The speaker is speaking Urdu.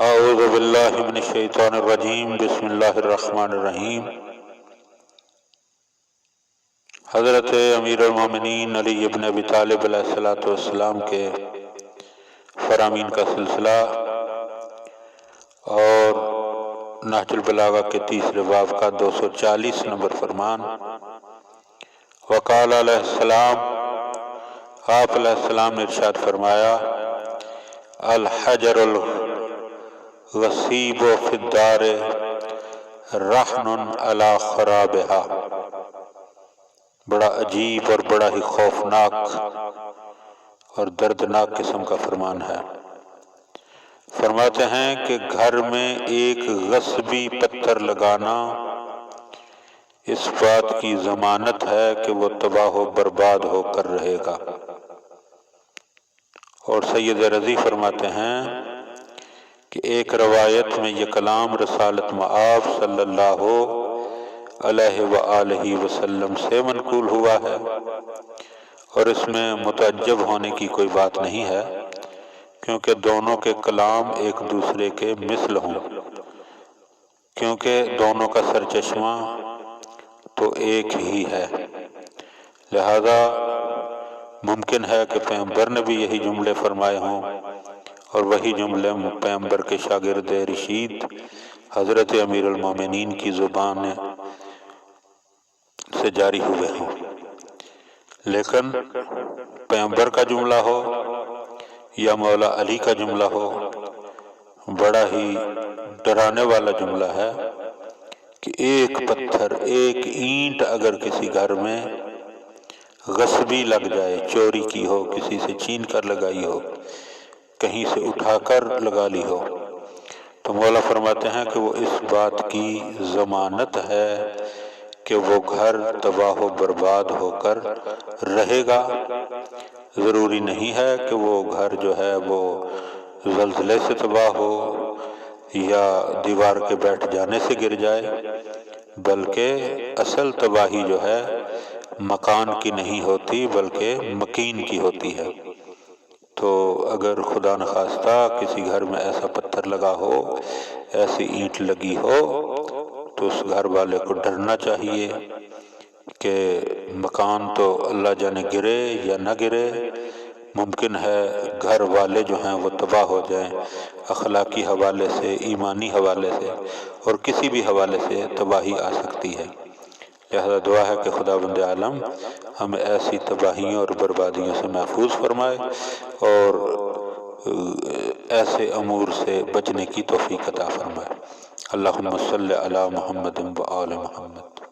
اعوذ باللہ من الشیطان الرجیم، بسم اللہ الرحمن الرحیم۔ حضرت امیر المومنین علی ابن ابی طالب علیہ السلام کے فرامین کا سلسلہ اور نہج البلاغہ کے تیسرے باب کا 240 نمبر فرمان۔ وقال علیہ السلام، آپ علیہ السلام نے ارشاد فرمایا، الحجر الغصیب فی الدار رہن علی خرابہا۔ بڑا عجیب اور بڑا ہی خوفناک اور دردناک قسم کا فرمان ہے۔ فرماتے ہیں کہ گھر میں ایک غصبی پتھر لگانا اس بات کی ضمانت ہے کہ وہ تباہ و برباد ہو کر رہے گا۔ اور سید رضی فرماتے ہیں کہ ایک روایت میں یہ کلام رسالت مآب صلی اللہ علیہ وآلہ وسلم سے منقول ہوا ہے، اور اس میں متعجب ہونے کی کوئی بات نہیں ہے، کیونکہ دونوں کے کلام ایک دوسرے کے مثل ہوں، کیونکہ دونوں کا سرچشمہ تو ایک ہی ہے۔ لہذا ممکن ہے کہ پیغمبر نے بھی یہی جملے فرمائے ہوں، اور وہی جملے پیغمبر کے شاگرد رشید حضرت امیر المومنین کی زبان سے جاری ہوئے ہوں۔ لیکن پیغمبر کا جملہ ہو یا مولا علی کا جملہ ہو، بڑا ہی ڈرانے والا جملہ ہے کہ ایک پتھر، ایک اینٹ اگر کسی گھر میں غصبی لگ جائے، چوری کی ہو، کسی سے چھین کر لگائی ہو، کہیں سے اٹھا کر لگا لی ہو، تو مولا فرماتے ہیں کہ وہ اس بات کی ضمانت ہے کہ وہ گھر تباہ و برباد ہو کر رہے گا۔ ضروری نہیں ہے کہ وہ گھر جو ہے وہ زلزلے سے تباہ ہو یا دیوار کے بیٹھ جانے سے گر جائے، بلکہ اصل تباہی جو ہے مکان کی نہیں ہوتی بلکہ مکین کی ہوتی ہے۔ تو اگر خدا نخواستہ کسی گھر میں ایسا پتھر لگا ہو، ایسی اینٹ لگی ہو، تو اس گھر والے کو ڈرنا چاہیے کہ مکان تو اللہ جانے گرے یا نہ گرے، ممکن ہے گھر والے جو ہیں وہ تباہ ہو جائیں، اخلاقی حوالے سے، ایمانی حوالے سے، اور کسی بھی حوالے سے تباہی آ سکتی ہے۔ لہذا دعا ہے کہ خداوند عالم ہمیں ایسی تباہیوں اور بربادیوں سے محفوظ فرمائے اور ایسے امور سے بچنے کی توفیق عطا فرمائے۔ اللہم صلی علی محمد و آل محمد۔